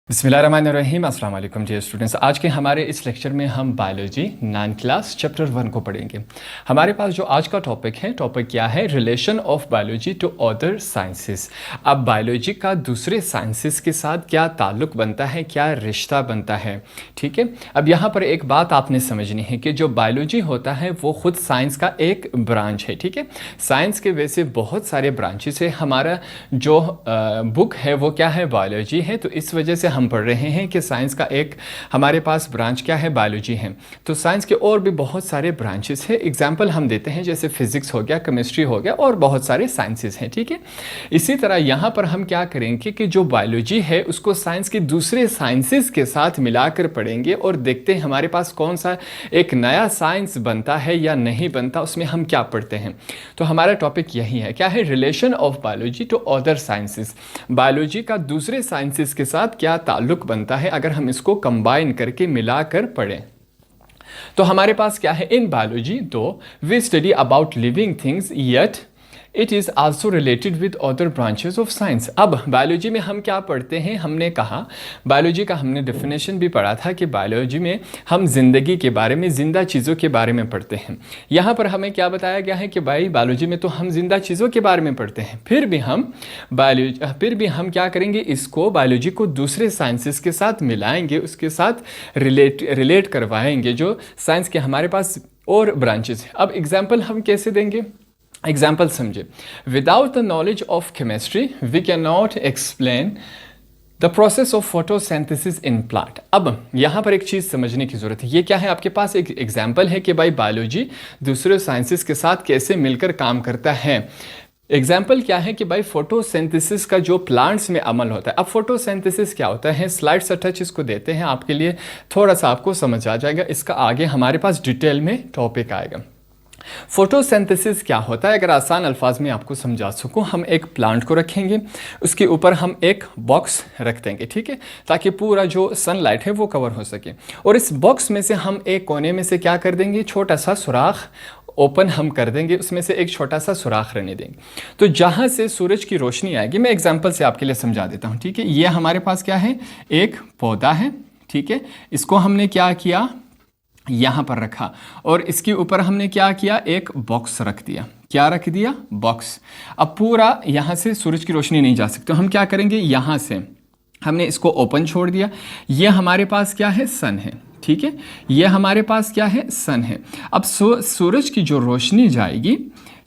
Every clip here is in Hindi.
बिस्मिल्लाहिर्रहमानिर्रहीम अस्सलाम वालेकुम डियर स्टूडेंट्स। आज के हमारे इस लेक्चर में हम बायोलॉजी 9 क्लास चैप्टर 1 को पढ़ेंगे। हमारे पास जो आज का टॉपिक क्या है, relation of biology to other sciences. अब बायोलॉजी का दूसरे साइंसेस के साथ क्या ताल्लुक बनता है, क्या रिश्ता बनता है, ठीक है। अब यहाँ पर एक बात आपने समझनी है कि जो बायोलॉजी होता है वो खुद साइंस का एक ब्रांच है, ठीक है। साइंस के वैसे बहुत सारे ब्रांचेस है। हमारा जो बुक है वो क्या है, बायोलॉजी है। तो इस वजह से हम पढ़ रहे हैं कि साइंस का एक हमारे पास ब्रांच क्या है, बायोलॉजी है। तो साइंस के और भी बहुत सारे ब्रांचेस हैं। एग्जांपल हम देते हैं जैसे फिजिक्स हो गया, केमिस्ट्री हो गया और बहुत सारे साइंसेस हैं, ठीक है। इसी तरह यहाँ पर हम क्या करेंगे कि जो बायोलॉजी है उसको साइंस के दूसरे साइंसेस के साथ मिलाकर पढ़ेंगे और देखते हैं हमारे पास कौन सा एक नया साइंस बनता है या नहीं बनता, उसमें हम क्या पढ़ते हैं। तो हमारा टॉपिक यही है, क्या है, relation of biology to other sciences. Biology का दूसरे साइंसेस के साथ क्या ताल्लुक बनता है अगर हम इसको कंबाइन करके मिलाकर पढ़ें। तो हमारे पास क्या है, in biology though we study about living things yet it is also related with other branches of science. अब बायोलॉजी में हम क्या पढ़ते हैं, हमने कहा बायोलॉजी का हमने डेफिनेशन भी पढ़ा था कि बायोलॉजी में हम जिंदगी के बारे में, जिंदा चीज़ों के बारे में पढ़ते हैं। यहाँ पर हमें क्या बताया गया है कि भाई बायोलॉजी में तो हम जिंदा चीज़ों के बारे में पढ़ते हैं, फिर भी हम क्या करेंगे, इसको बायोलॉजी को दूसरे साइंसेस के साथ मिलाएंगे, उसके साथ रिलेट करवाएंगे जो साइंस के हमारे पास और ब्रांचेस हैं। अब एग्जाम्पल हम कैसे देंगे, एग्जाम्पल समझे। Without the knowledge of chemistry we can not explain the process of photosynthesis in plant. अब यहाँ पर एक चीज़ समझने की ज़रूरत है। ये क्या है, आपके पास एक एग्जाम्पल है कि भाई बायोलॉजी दूसरे साइंसेस के साथ कैसे मिलकर काम करता है। एग्जाम्पल क्या है कि भाई फोटोसिंथेसिस का जो प्लांट्स में अमल होता है। अब फोटोसिंथेसिस क्या होता है, स्लाइड से टच इसको देते हैं आपके लिए, थोड़ा सा आपको समझ आ जाएगा। इसका आगे हमारे पास डिटेल में टॉपिक आएगा। फोटोसिंथेसिस क्या होता है, अगर आसान अल्फाज में आपको समझा सकूं, हम एक प्लांट को रखेंगे, उसके ऊपर हम एक बॉक्स रख देंगे, ठीक है, ताकि पूरा जो सनलाइट है वो कवर हो सके। और इस बॉक्स में से हम एक कोने में से क्या कर देंगे, छोटा सा सुराख ओपन हम कर देंगे, उसमें से एक छोटा सा सुराख रहने देंगे। तो जहाँ से सूरज की रोशनी आएगी, मैं एग्जाम्पल से आपके लिए समझा देता हूँ, ठीक है। ये हमारे पास क्या है, एक पौधा है, ठीक है। इसको हमने क्या किया, यहाँ पर रखा और इसके ऊपर हमने क्या किया, एक बॉक्स रख दिया। क्या रख दिया, बॉक्स। अब पूरा यहाँ से सूरज की रोशनी नहीं जा सकती, तो हम क्या करेंगे, यहाँ से हमने इसको ओपन छोड़ दिया। ये हमारे पास क्या है, सन है, ठीक है। ये हमारे पास क्या है, सन है। अब सूरज की जो रोशनी जाएगी,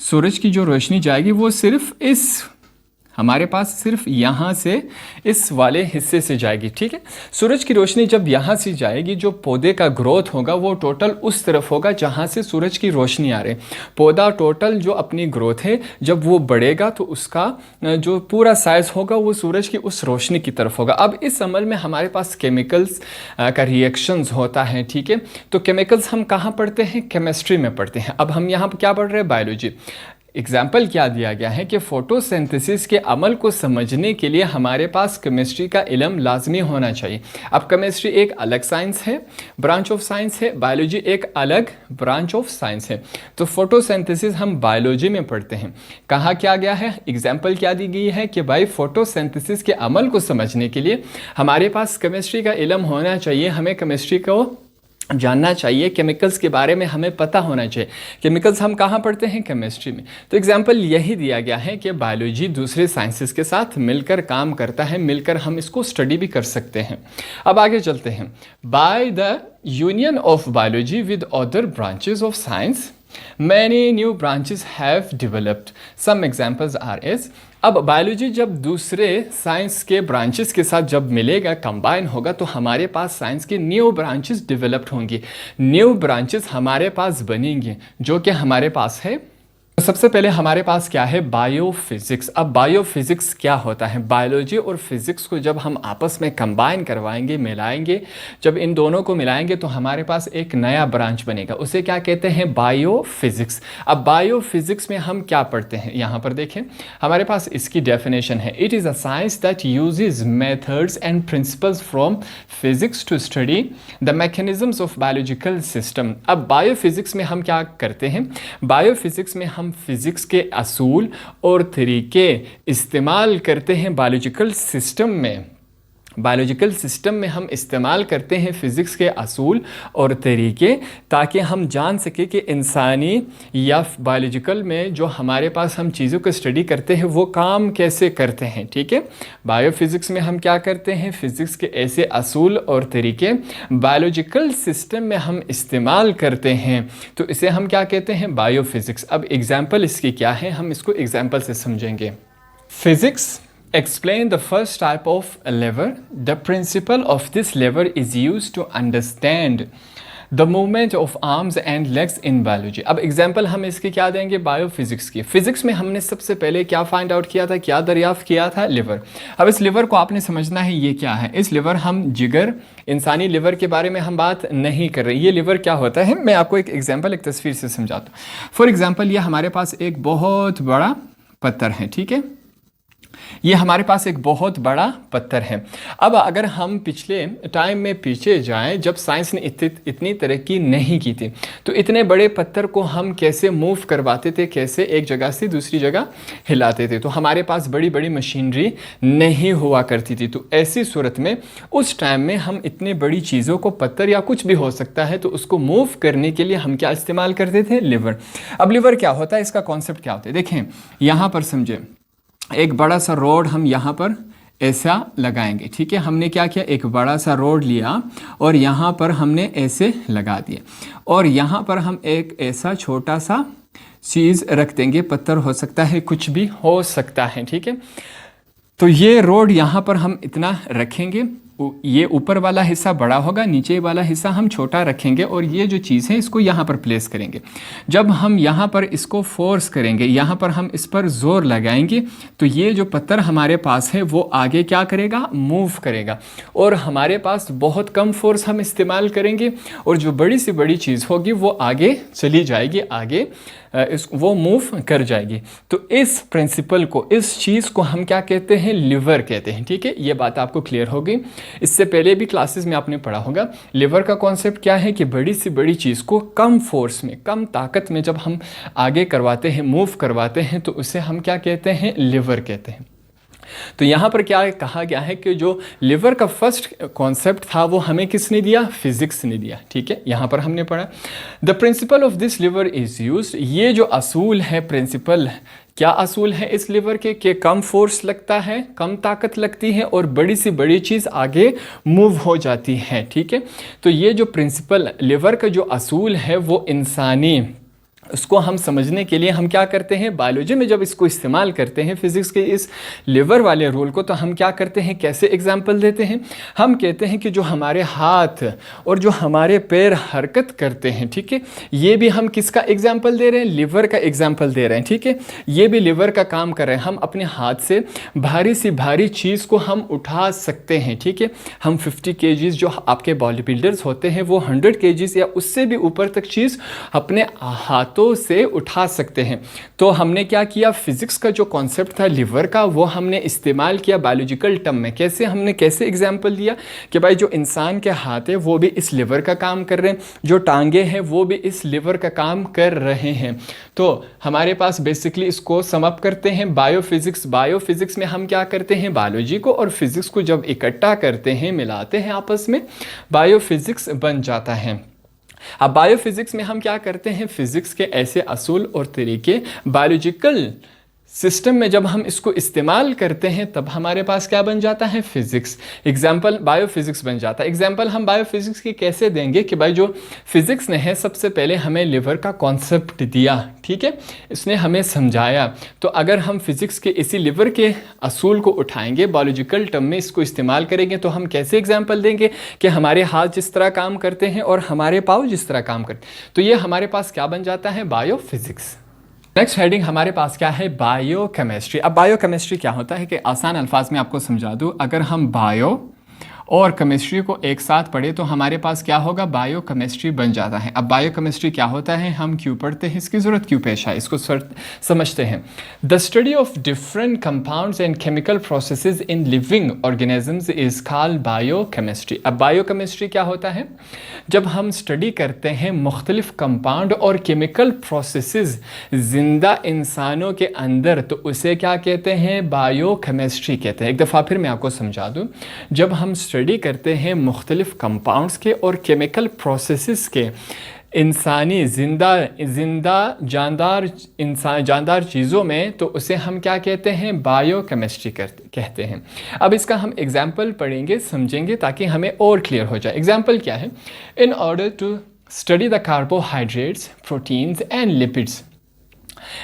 सूरज की जो रोशनी जाएगी वो सिर्फ इस हमारे पास सिर्फ यहाँ से इस वाले हिस्से से जाएगी, ठीक है। सूरज की रोशनी जब यहाँ से जाएगी, जो पौधे का ग्रोथ होगा वो टोटल उस तरफ होगा जहाँ से सूरज की रोशनी आ रही है। पौधा टोटल जो अपनी ग्रोथ है, जब वो बढ़ेगा तो उसका जो पूरा साइज होगा वो सूरज की उस रोशनी की तरफ होगा। अब इस अमल में हमारे पास केमिकल्स का रिएक्शंस होता है, ठीक है। तो केमिकल्स हम कहाँ पढ़ते हैं, केमिस्ट्री में पढ़ते हैं। अब हम यहाँ पर क्या पढ़ रहे हैं, बायोलॉजी। एग्जाम्पल क्या दिया गया है कि फोटोसिंथेसिस के अमल को समझने के लिए हमारे पास केमिस्ट्री का इल्म लाजमी होना चाहिए। अब केमिस्ट्री एक अलग साइंस है, ब्रांच ऑफ साइंस है, बायोलॉजी एक अलग ब्रांच ऑफ साइंस है। तो फोटोसिंथेसिस हम बायोलॉजी में पढ़ते हैं। कहा क्या गया है, एग्जाम्पल क्या दी गई है कि भाई फोटोसिंथेसिस के अमल को समझने के लिए हमारे पास केमिस्ट्री का इल्म होना चाहिए, हमें केमिस्ट्री को जानना चाहिए, केमिकल्स के बारे में हमें पता होना चाहिए। केमिकल्स हम कहाँ पढ़ते हैं, केमिस्ट्री में। तो एग्जाम्पल यही दिया गया है कि बायोलॉजी दूसरे साइंसेस के साथ मिलकर काम करता है, मिलकर हम इसको स्टडी भी कर सकते हैं। अब आगे चलते हैं। By the union of biology with other branches of science many new branches have developed. Some examples are as, अब बायोलॉजी जब दूसरे साइंस के ब्रांचेस के साथ जब मिलेगा, कंबाइन होगा, तो हमारे पास साइंस के न्यू ब्रांचेस डेवलप्ड होंगी, न्यू ब्रांचेस हमारे पास बनेंगे, जो कि हमारे पास है। तो सबसे पहले हमारे पास क्या है, बायोफिजिक्स। अब बायोफिजिक्स क्या होता है, बायोलॉजी और फिजिक्स को जब हम आपस में कंबाइन करवाएंगे, मिलाएंगे, जब इन दोनों को मिलाएंगे तो हमारे पास एक नया ब्रांच बनेगा, उसे क्या कहते हैं, बायोफिजिक्स। अब बायोफिजिक्स में हम क्या पढ़ते हैं, यहाँ पर देखें हमारे पास इसकी डेफिनेशन है, it is a science that uses methods and principles from physics to study the mechanisms of biological system. अब बायोफिजिक्स में हम क्या करते हैं, बायोफिजिक्स में हम फिजिक्स के असूल और तरीके इस्तेमाल करते हैं बायोलॉजिकल सिस्टम में। बायोलॉजिकल सिस्टम में हम इस्तेमाल करते हैं फ़िज़िक्स के असूल और तरीके, ताकि हम जान सकें कि इंसानी या बायोलॉजिकल में जो हमारे पास हम चीज़ों को स्टडी करते हैं वो काम कैसे करते हैं। ठीक है, बायोफिज़िक्स में हम क्या करते हैं, फ़िज़िक्स के ऐसे असूल और तरीके बायोलॉजिकल सिस्टम में हम इस्तेमाल करते हैं, तो इसे हम क्या कहते हैं, बायोफिज़िक्स। अब एग्जाम्पल इसकी क्या है, हम इसको एग्जाम्पल से समझेंगे। Physics explain the first type of lever. The principle of this lever is used to understand the movement of arms and legs in biology. अब एग्जाम्पल हम इसके क्या देंगे, बायोफिज़िक्स की। फिज़िक्स में हमने सबसे पहले क्या फाइंड आउट किया था, क्या दरियाफ्त किया था, लिवर। अब इस लिवर को आपने समझना है ये क्या है। इस लिवर, हम जिगर, इंसानी लिवर के बारे में हम बात नहीं कर रहे। ये लिवर क्या होता है, मैं आपको एक एग्जाम्पल, एक तस्वीर से समझाता हूँ। फॉर एग्जाम्पल, ये हमारे पास एक बहुत बड़ा पत्थर है, ठीक है, ये हमारे पास एक बहुत बड़ा पत्थर है। अब अगर हम पिछले टाइम में पीछे जाएं, जब साइंस ने इतनी तरक्की नहीं की थी, तो इतने बड़े पत्थर को हम कैसे मूव करवाते थे, कैसे एक जगह से दूसरी जगह हिलाते थे। तो हमारे पास बड़ी बड़ी मशीनरी नहीं हुआ करती थी। तो ऐसी सूरत में उस टाइम में हम इतनी बड़ी चीज़ों को, पत्थर या कुछ भी हो सकता है, तो उसको मूव करने के लिए हम क्या इस्तेमाल करते थे, लिवर। अब लिवर क्या होता है, इसका कॉन्सेप्ट क्या होता है, देखें यहाँ पर समझे। एक बड़ा सा रोड हम यहाँ पर ऐसा लगाएंगे, ठीक है। हमने क्या किया, एक बड़ा सा रोड लिया और यहाँ पर हमने ऐसे लगा दिए, और यहाँ पर हम एक ऐसा छोटा सा चीज़ रख देंगे, पत्थर हो सकता है, कुछ भी हो सकता है, ठीक है। तो ये रोड यहाँ पर हम इतना रखेंगे, ये ऊपर वाला हिस्सा बड़ा होगा, नीचे वाला हिस्सा हम छोटा रखेंगे, और ये जो चीज़ है इसको यहाँ पर प्लेस करेंगे। जब हम यहाँ पर इसको फोर्स करेंगे, यहाँ पर हम इस पर जोर लगाएंगे, तो ये जो पत्थर हमारे पास है वो आगे क्या करेगा, मूव करेगा। और हमारे पास बहुत कम फोर्स हम इस्तेमाल करेंगे, और जो बड़ी सी बड़ी चीज़ होगी वो आगे चली जाएगी, आगे वो मूव कर जाएगी। तो इस प्रिंसिपल को, इस चीज़ को हम क्या कहते हैं, लिवर कहते हैं, ठीक है। ये बात आपको क्लियर हो गई। इससे पहले भी क्लासेस में आपने पढ़ा होगा, लिवर का कॉन्सेप्ट क्या है कि बड़ी से बड़ी चीज़ को कम फोर्स में, कम ताकत में जब हम आगे करवाते हैं, मूव करवाते हैं, तो उसे हम क्या कहते हैं, लिवर कहते हैं। तो यहाँ पर क्या कहा गया है कि जो लिवर का फर्स्ट कॉन्सेप्ट था वो हमें किसने दिया, फिजिक्स ने दिया, ठीक है। यहाँ पर हमने पढ़ा the principle of this liver is used. ये जो असूल है, प्रिंसिपल, क्या असूल है इस लिवर के, कि कम फोर्स लगता है, कम ताकत लगती है, और बड़ी सी बड़ी चीज़ आगे मूव हो जाती है, ठीक है। तो ये जो प्रिंसिपल, लिवर का जो असूल है वो इंसानी, उसको हम समझने के लिए हम क्या करते हैं, बायोलॉजी में जब इसको इस्तेमाल करते हैं, फिज़िक्स के इस लिवर वाले रूल को, तो हम क्या करते हैं, कैसे एग्जाम्पल देते हैं। हम कहते हैं कि जो हमारे हाथ और जो हमारे पैर हरकत करते हैं, ठीक है, ये भी हम किसका एग्जाम्पल दे रहे हैं, लिवर का एग्जाम्पल दे रहे हैं, ठीक है। ये भी लिवर का काम कर रहे हैं। हम अपने हाथ से भारी सी भारी चीज़ को हम उठा सकते हैं, ठीक है। हम 50 kg, जो आपके बॉडी बिल्डर्स होते हैं वो 100 kg या उससे भी ऊपर तक चीज़ अपने हाथ से उठा सकते हैं। तो हमने क्या किया, फिजिक्स का जो कॉन्सेप्ट था लिवर का, वो हमने इस्तेमाल किया बायोलॉजिकल टर्म में। कैसे, हमने कैसे एग्जांपल दिया कि भाई जो इंसान के हाथ है वो भी इस लिवर का काम कर रहे हैं, जो टांगे हैं वो भी इस लिवर का काम कर रहे हैं। तो हमारे पास बेसिकली इसको सम अप करते हैं, बायोफिजिक्स। बायोफिजिक्स में हम क्या करते हैं, बायोलॉजी को और फिजिक्स को जब इकट्ठा करते हैं, मिलाते हैं आपस में, बायोफिजिक्स बन जाता है। अब बायोफिज़िक्स में हम क्या करते हैं, फिज़िक्स के ऐसे असूल और तरीके बायोलॉजिकल सिस्टम में जब हम इसको इस्तेमाल करते हैं, तब हमारे पास क्या बन जाता है, फिज़िक्स। एग्जाम्पल बायोफिज़िक्स बन जाता है। एग्जाम्पल हम बायोफिज़िक्स की कैसे देंगे कि भाई जो फिज़िक्स ने है, सबसे पहले हमें लिवर का कॉन्सेप्ट दिया, ठीक है, इसने हमें समझाया। तो अगर हम फिज़िक्स के इसी लिवर के असूल को उठाएंगे, बायोलॉजिकल टर्म में इसको इस्तेमाल करेंगे, तो हम कैसे एग्जाम्पल देंगे कि हमारे हाथ जिस तरह काम करते हैं और हमारे पाँव जिस तरह काम करते हैं। तो ये हमारे पास क्या बन जाता है, बायोफिज़िक्स। नेक्स्ट हेडिंग हमारे पास क्या है, बायोकेमिस्ट्री। अब बायोकेमिस्ट्री क्या होता है कि आसान अल्फाज में आपको समझा दूँ, अगर हम बायो और केमिस्ट्री को एक साथ पढ़े तो हमारे पास क्या होगा, बायो केमिस्ट्री बन जाता है। अब बायो केमिस्ट्री क्या होता है, हम क्यों पढ़ते हैं, इसकी ज़रूरत क्यों पेश आई, इसको समझते हैं। The study of different compounds and chemical processes in living organisms is called bio chemistry. अब बायो केमिस्ट्री क्या होता है, जब हम स्टडी करते हैं मुख्तलिफ कंपाउंड और केमिकल प्रोसेसेस जिंदा इंसानों के अंदर, तो उसे क्या कहते हैं, बायो केमिस्ट्री कहते हैं। एक दफ़ा फिर मैं आपको समझा दूं, जब हम स्टडी करते हैं मुख्तलिफ कंपाउंड्स के और केमिकल प्रोसेसेस के इंसानी जानदार चीज़ों में, तो उसे हम क्या कहते हैं, बायो केमिस्ट्री कहते हैं। अब इसका हम एग्जाम्पल पढ़ेंगे, समझेंगे, ताकि हमें और क्लियर हो जाए। एग्जाम्पल क्या है, in order to study the carbohydrates, proteins and lipids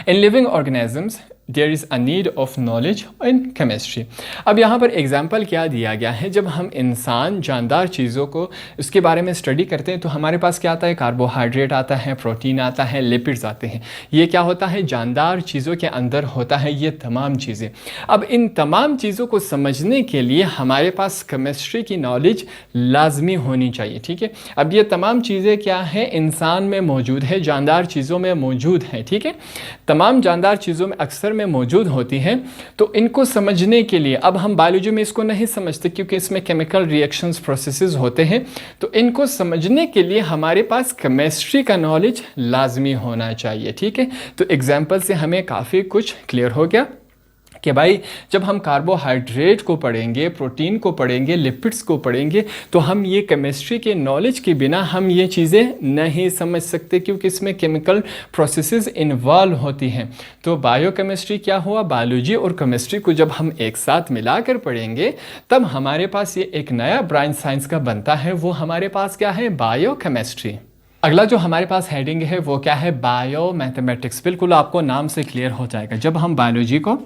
in living organisms there is a need of knowledge in chemistry. अब यहाँ पर एग्जाम्पल क्या दिया गया है, जब हम इंसान जानदार चीज़ों को उसके बारे में स्टडी करते हैं तो हमारे पास क्या आता है, कार्बोहाइड्रेट आता है, प्रोटीन आता है, लिपिड्स आते हैं। ये क्या होता है, जानदार चीज़ों के अंदर होता है ये तमाम चीज़ें। अब इन तमाम चीज़ों को समझने के लिए हमारे पास केमिस्ट्री की नॉलेज लाजमी होनी चाहिए, ठीक है। अब ये तमाम चीज़ें क्या है, इंसान में मौजूद है, जानदार चीज़ों में मौजूद है, ठीक है। तमाम जानदार चीज़ों में अक्सर में मौजूद होती हैं, तो इनको समझने के लिए, अब हम बायोलॉजी में इसको नहीं समझते क्योंकि इसमें केमिकल रिएक्शंस प्रोसेसेस होते हैं, तो इनको समझने के लिए हमारे पास केमिस्ट्री का नॉलेज लाजमी होना चाहिए, ठीक है। तो एग्जांपल से हमें काफ़ी कुछ क्लियर हो गया कि भाई जब हम कार्बोहाइड्रेट को पढ़ेंगे, प्रोटीन को पढ़ेंगे, लिपिड्स को पढ़ेंगे, तो हम ये केमिस्ट्री के नॉलेज के बिना हम ये चीज़ें नहीं समझ सकते, क्योंकि इसमें केमिकल प्रोसेसेस इन्वॉल्व होती हैं। तो बायो केमिस्ट्री क्या हुआ, बायोलॉजी और केमिस्ट्री को जब हम एक साथ मिलाकर पढ़ेंगे तब हमारे पास ये एक नया ब्रांच साइंस का बनता है, वो हमारे पास क्या है, बायो केमिस्ट्री। अगला जो हमारे पास हेडिंग है वो क्या है, बायो मैथमेटिक्स। बिल्कुल आपको नाम से क्लियर हो जाएगा। जब हम बायोलॉजी को,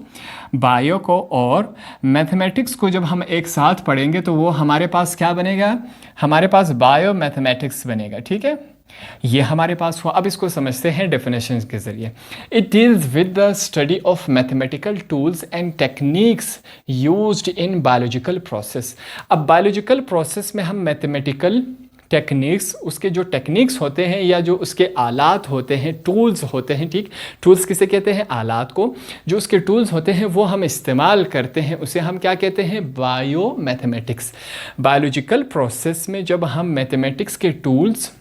बायो को और मैथमेटिक्स को जब हम एक साथ पढ़ेंगे तो वो हमारे पास क्या बनेगा, हमारे पास बायो मैथमेटिक्स बनेगा, ठीक है। ये हमारे पास हुआ। अब इसको समझते हैं डेफिनेशंस के ज़रिए। It deals with the study of mathematical tools and techniques used in biological process. अब बायोलॉजिकल प्रोसेस में हम मैथमेटिकल टेक्निक्स, उसके जो टेक्निक्स होते हैं या जो उसके आलात होते हैं, टूल्स होते हैं, ठीक। टूल्स किसे कहते हैं, आलात को। जो उसके टूल्स होते हैं वो हम इस्तेमाल करते हैं, उसे हम क्या कहते हैं, बायो मैथमेटिक्स। बायोलॉजिकल प्रोसेस में जब हम मैथमेटिक्स के टूल्स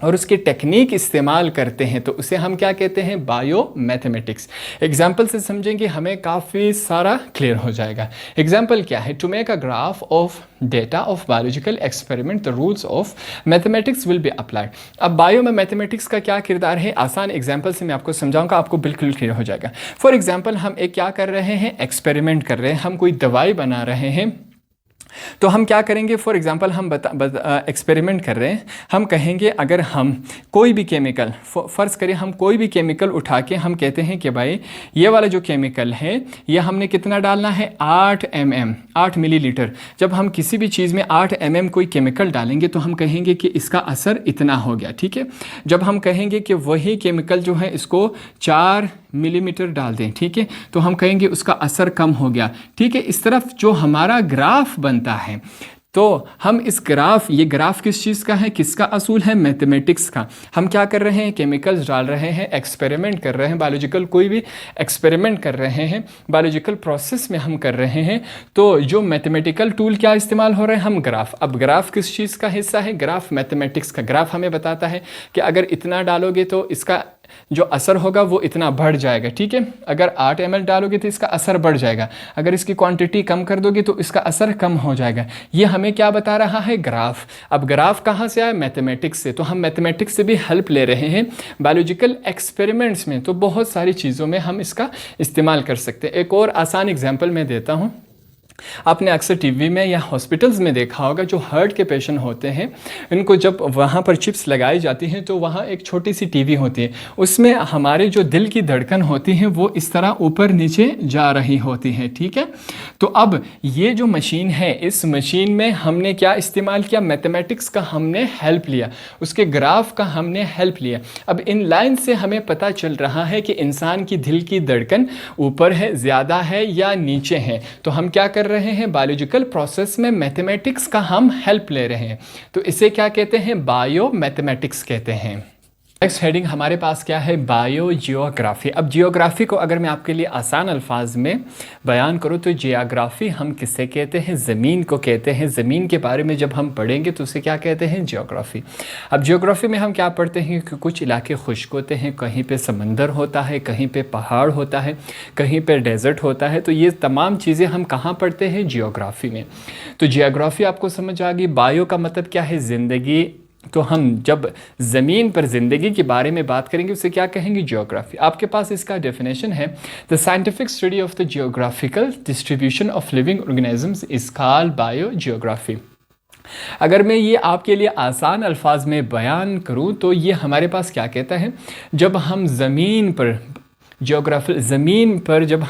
और उसकी टेक्निक इस्तेमाल करते हैं तो उसे हम क्या कहते हैं, बायो मैथमेटिक्स। एग्जाम्पल से समझेंगे हमें काफ़ी सारा क्लियर हो जाएगा। एग्जाम्पल क्या है, to make a graph of data of biological experiment the rules of mathematics will be applied. अब बायो में मैथमेटिक्स का क्या किरदार है, आसान एग्जाम्पल से मैं आपको समझाऊंगा, आपको बिल्कुल क्लियर हो जाएगा। फॉर एग्जाम्पल हम एक क्या कर रहे हैं, एक्सपेरिमेंट कर रहे हैं, हम कोई दवाई बना रहे हैं, तो हम क्या करेंगे, फॉर एग्जांपल हम एक्सपेरिमेंट कर रहे हैं, हम कहेंगे अगर हम कोई भी केमिकल, फ़र्ज़ करें हम कोई भी केमिकल उठा के हम कहते हैं कि भाई ये वाला जो केमिकल है ये हमने कितना डालना है, 8 मिलीलीटर। जब हम किसी भी चीज़ में 8 कोई केमिकल डालेंगे तो हम कहेंगे कि इसका असर इतना हो गया, ठीक है। जब हम कहेंगे कि वही केमिकल जो है इसको 4 मिलीमीटर डाल दें, ठीक है, तो हम कहेंगे उसका असर कम हो गया, ठीक है। इस तरफ जो हमारा ग्राफ बनता है, तो हम इस ग्राफ, ये ग्राफ किस चीज़ का है, किसका असूल है, मैथमेटिक्स का। हम क्या कर रहे हैं, केमिकल्स डाल रहे हैं, एक्सपेरिमेंट कर रहे हैं, बायोलॉजिकल कोई भी एक्सपेरिमेंट कर रहे हैं, बायोलॉजिकल प्रोसेस में हम कर रहे हैं, तो जो मैथमेटिकल टूल क्या इस्तेमाल हो रहे हैं, हम ग्राफ। अब ग्राफ किस चीज़ का हिस्सा है, ग्राफ मैथमेटिक्स का। ग्राफ हमें बताता है कि अगर इतना डालोगे तो इसका जो असर होगा वो इतना बढ़ जाएगा, ठीक है। अगर 8 ml डालोगे तो इसका असर बढ़ जाएगा, अगर इसकी क्वांटिटी कम कर दोगे तो इसका असर कम हो जाएगा। ये हमें क्या बता रहा है, ग्राफ। अब ग्राफ कहाँ से आया, मैथमेटिक्स से। तो हम मैथमेटिक्स से भी हेल्प ले रहे हैं बायोलॉजिकल एक्सपेरिमेंट्स में, तो बहुत सारी चीज़ों में हम इसका इस्तेमाल कर सकते हैं। एक और आसान एग्जाम्पल मैं देता हूँ। आपने अक्सर टीवी में या हॉस्पिटल्स में देखा होगा, जो हार्ट के पेशेंट होते हैं इनको जब वहाँ पर चिप्स लगाई जाती हैं तो वहाँ एक छोटी सी टीवी होती है, उसमें हमारे जो दिल की धड़कन होती है वो इस तरह ऊपर नीचे जा रही होती है, ठीक है। तो अब ये जो मशीन है, इस मशीन में हमने क्या इस्तेमाल किया, मैथमेटिक्स का हमने हेल्प लिया, उसके ग्राफ का हमने हेल्प लिया। अब इन लाइन से हमें पता चल रहा है कि इंसान की दिल की धड़कन ऊपर है, ज़्यादा है या नीचे है। तो हम क्या कर रहे हैं, बायोलॉजिकल प्रोसेस में मैथमेटिक्स का हम हेल्प ले रहे हैं, तो इसे क्या कहते हैं? बायो मैथमेटिक्स कहते हैं। नेक्स्ट हेडिंग हमारे पास क्या है? Bio geography. अब जियोग्राफी को अगर मैं आपके लिए आसान अल्फाज में बयान करूँ तो जियोग्राफी हम किससे कहते हैं? ज़मीन को कहते हैं। ज़मीन के बारे में जब हम पढ़ेंगे तो उसे क्या कहते हैं? जियोग्राफी। अब जियोग्राफी में हम क्या पढ़ते हैं कि कुछ इलाके खुश्क होते हैं, कहीं पे समंदर होता है, कहीं पे पहाड़ होता है, कहीं पे डेजर्ट होता है, तो ये तमाम चीज़ें हम कहाँ पढ़ते हैं? जियोग्राफी में। तो जियोग्राफी आपको समझ आ गई। बायो का मतलब क्या है? ज़िंदगी। तो हम जब ज़मीन पर ज़िंदगी के बारे में बात करेंगे उसे क्या कहेंगे? जियोग्राफी। आपके पास इसका डेफिनेशन है, the scientific study of the geographical distribution of living organisms is called bio geography. अगर मैं ये आपके लिए आसान अल्फाज में बयान करूँ तो ये हमारे पास क्या कहता है? जब हम ज़मीन पर जियोग्राफी, ज़मीन पर जब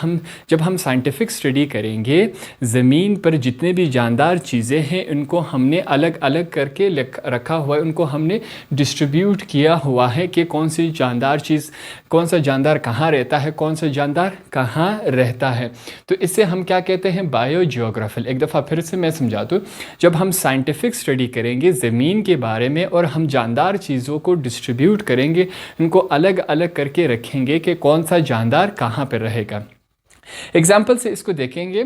हम साइंटिफिक स्टडी करेंगे, ज़मीन पर जितने भी जानदार चीज़ें हैं उनको हमने अलग अलग करके रखा हुआ है, उनको हमने डिस्ट्रीब्यूट किया हुआ है कि कौन सी जानदार चीज़, कौन सा जानदार कहाँ रहता है, कौन सा जानदार कहाँ रहता है, तो इसे हम क्या कहते हैं? Bio geography. एक दफ़ा फिर से मैं समझा दूँ, जब हम साइंटिफिक स्टडी करेंगे ज़मीन के बारे में और हम जानदार चीज़ों को डिस्ट्रीब्यूट करेंगे, उनको अलग अलग करके रखेंगे कि कौन सा जानदार कहाँ पर रहेगा। एग्जाम्पल से इसको देखेंगे,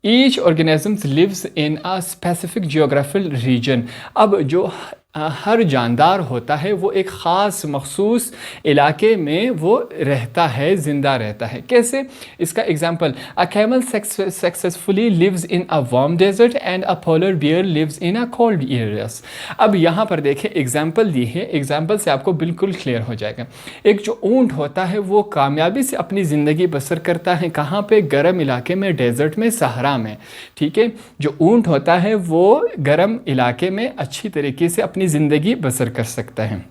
each organisms lives in a specific geographical region. अब जो हर जानदार होता है वो एक ख़ास मखसूस इलाके में वो रहता है, ज़िंदा रहता है। कैसे? इसका example, a camel successfully lives in a warm desert and a polar bear lives in a cold areas. अब यहाँ पर देखें एग्जांपल दी है, एग्जांपल से आपको बिल्कुल क्लियर हो जाएगा। एक जो ऊँट होता है वो कामयाबी से अपनी ज़िंदगी बसर करता है कहाँ पे? गर्म इलाके में, डेजर्ट में, सहरा में। ठीक है, जो ऊँट होता है वो गर्म इलाके में अच्छी तरीके से अपनी ज़िंदगी बसर कर सकता है,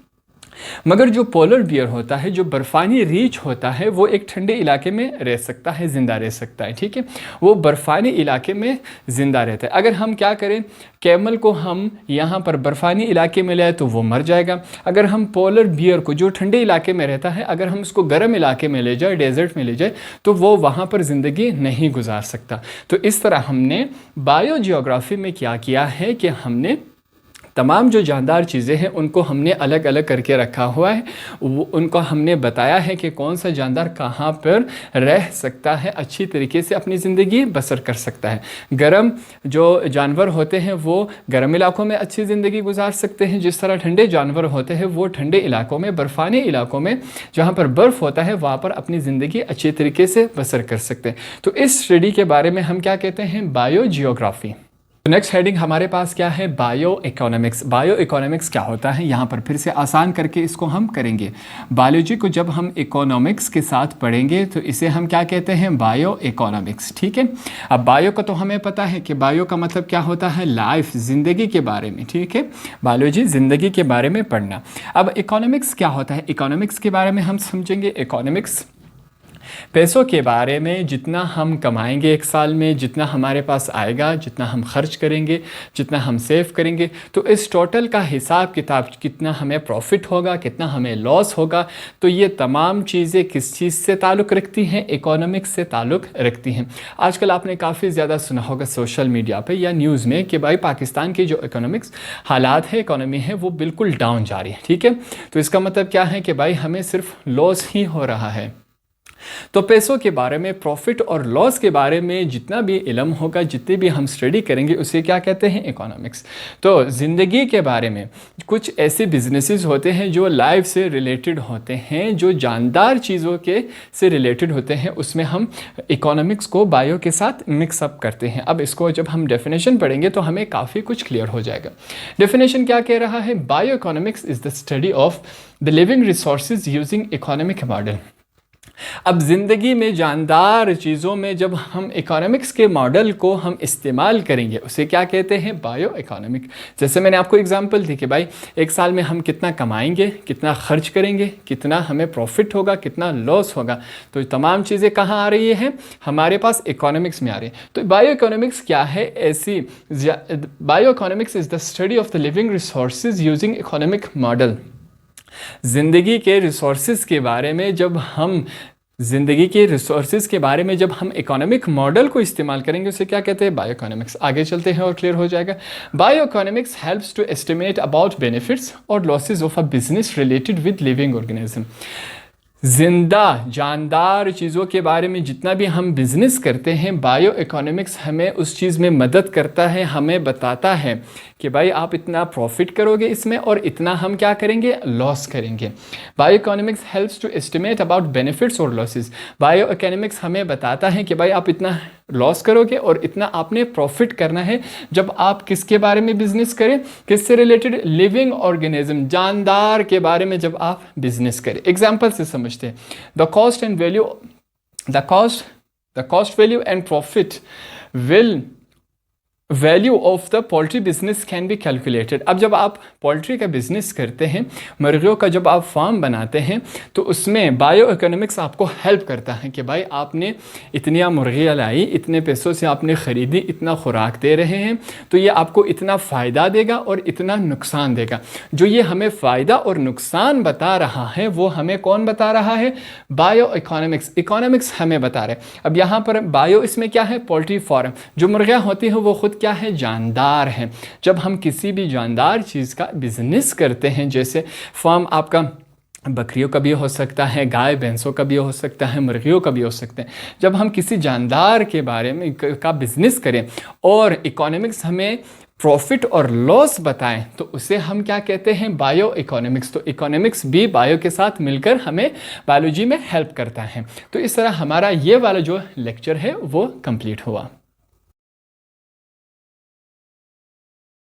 मगर जो पोलर बियर होता है, जो बर्फ़ानी रीछ होता है, वो एक ठंडे इलाके में रह सकता है, ज़िंदा रह सकता है। ठीक है, वो बर्फ़ानी इलाके में ज़िंदा रहता है। अगर हम क्या करें, कैमल को हम यहाँ पर बर्फ़ानी इलाके में लाए तो वो मर जाएगा। अगर हम पोलर बियर को, जो ठंडे इलाके में रहता है, अगर हम उसको गर्म इलाके में ले जाए, डेजर्ट में ले जाए, तो वो वहाँ पर ज़िंदगी नहीं गुजार सकता। तो इस तरह हमने बायो जियोग्राफी में क्या किया है कि हमने तमाम जो जानदार चीज़ें हैं उनको हमने अलग अलग करके रखा हुआ है, उनको हमने बताया है कि कौन सा जानदार कहाँ पर रह सकता है, अच्छी तरीके से अपनी ज़िंदगी बसर कर सकता है। गर्म जो जानवर होते हैं वो गर्म इलाकों में अच्छी ज़िंदगी गुजार सकते हैं, जिस तरह ठंडे जानवर होते हैं वो ठंडे इलाकों में, बर्फ़ानी इलाकों में जहाँ पर बर्फ़ होता है वहाँ पर अपनी ज़िंदगी अच्छी तरीके से बसर कर सकते हैं। तो इस स्टडी के बारे में हम क्या कहते हैं? Bio geography. नेक्स्ट हेडिंग हमारे पास क्या है? Bio economics. बायो इकोनॉमिक्स क्या होता है? यहाँ पर फिर से आसान करके इसको हम करेंगे। बायोलॉजी को जब हम इकोनॉमिक्स के साथ पढ़ेंगे तो इसे हम क्या कहते हैं? Bio economics. ठीक है, अब बायो का तो हमें पता है कि बायो का मतलब क्या होता है? लाइफ, ज़िंदगी के बारे में। ठीक है, बायोलॉजी ज़िंदगी के बारे में पढ़ना। अब इकोनॉमिक्स क्या होता है? इकोनॉमिक्स के बारे में हम समझेंगे। इकोनॉमिक्स पैसों के बारे में, जितना हम कमाएंगे एक साल में, जितना हमारे पास आएगा, जितना हम खर्च करेंगे, जितना हम सेव करेंगे, तो इस टोटल का हिसाब किताब, कितना हमें प्रॉफिट होगा, कितना हमें लॉस होगा, तो ये तमाम चीज़ें किस चीज़ से ताल्लुक़ रखती हैं? इकोनॉमिक्स से ताल्लुक़ रखती हैं। आजकल आपने काफ़ी ज़्यादा सुना होगा सोशल मीडिया पे या न्यूज़ में कि भाई पाकिस्तान की जो इकोनॉमिक्स हालात है, इकोनॉमी है, वो बिल्कुल डाउन जा रही है। ठीक है, तो इसका मतलब क्या है कि भाई हमें सिर्फ लॉस ही हो रहा है। तो पैसों के बारे में, प्रॉफिट और लॉस के बारे में जितना भी इल्म होगा, जितनी भी हम स्टडी करेंगे, उसे क्या कहते हैं? इकोनॉमिक्स। तो ज़िंदगी के बारे में कुछ ऐसे बिजनेसेस होते हैं जो लाइफ से रिलेटेड होते हैं, जो जानदार चीज़ों के से रिलेटेड होते हैं, उसमें हम इकोनॉमिक्स को बायो के साथ मिक्सअप करते हैं। अब इसको जब हम डेफिनेशन पढ़ेंगे तो हमें काफ़ी कुछ क्लियर हो जाएगा। डेफिनेशन क्या कह रहा है? Bio economics is the study of the living resources using economic model. अब ज़िंदगी में जानदार चीज़ों में जब हम इकोनॉमिक्स के मॉडल को हम इस्तेमाल करेंगे, उसे क्या कहते हैं? Bio economic. जैसे मैंने आपको एग्जांपल दी कि भाई एक साल में हम कितना कमाएंगे, कितना खर्च करेंगे, कितना हमें प्रॉफिट होगा, कितना लॉस होगा, तो तमाम चीज़ें कहाँ आ रही हैं? हमारे पास इकोनॉमिक्स में आ रही है। तो बायो इकोनॉमिक्स क्या है? ऐसी bio economics is the study of the living resources using economic model. ज़िंदगी के रिसोर्सेज के बारे में जब हम ज़िंदगी के रिसोर्सेज के बारे में जब हम इकोनॉमिक मॉडल को इस्तेमाल करेंगे उसे क्या कहते हैं? Bio economics. आगे चलते हैं और क्लियर हो जाएगा। Bio economics helps to estimate about benefits और losses of a business related with living organism. जिंदा जानदार चीज़ों के बारे में जितना भी हम बिजनेस करते हैं, बायो इकोनॉमिक्स हमें उस चीज़ में मदद करता है, हमें बताता है कि भाई आप इतना प्रॉफिट करोगे इसमें और इतना हम क्या करेंगे? लॉस करेंगे। Bio economics helps to estimate about benefits और लॉसेस। बायो इकोनॉमिक्स हमें बताता है कि भाई आप इतना लॉस करोगे और इतना आपने प्रॉफिट करना है जब आप किसके बारे में बिजनेस करें? किससे रिलेटेड? लिविंग ऑर्गेनिज्म, जानदार के बारे में जब आप बिजनेस करें। एग्जाम्पल से समझते हैं। The cost and value the cost value and profit value of the poultry business can be calculated. अब जब आप पोल्ट्री का बिजनेस करते हैं, मुर्गियों का जब आप फार्म बनाते हैं, तो उसमें बायो इकोनॉमिक्स आपको हेल्प करता है कि भाई आपने इतनी मुर्गियाँ लाई, इतने पैसों से आपने ख़रीदी, इतना खुराक दे रहे हैं, तो ये आपको इतना फ़ायदा देगा और इतना नुकसान देगा। जो ये हमें फ़ायदा और नुकसान बता रहा है वो हमें कौन बता रहा है? Bio economics. इकोनॉमिक्स हमें बता रहे हैं। अब यहाँ पर बायो इसमें क्या है? Poultry farm. जो मुर्गियाँ होती हैं वो खुद क्या है? जानदार हैं। जब हम किसी भी जानदार चीज़ का बिजनेस करते हैं, जैसे फार्म आपका बकरियों का भी हो सकता है, गाय भैंसों का भी हो सकता है, मुर्गियों का भी हो सकता है। जब हम किसी जानदार के बारे में का बिजनेस करें और इकोनॉमिक्स हमें प्रॉफिट और लॉस बताएं, तो उसे हम क्या कहते हैं? Bio economics. तो इकोनॉमिक्स भी बायो के साथ मिलकर हमें बायोलॉजी में हेल्प करता है। तो इस तरह हमारा ये वाला जो लेक्चर है वो कंप्लीट हुआ।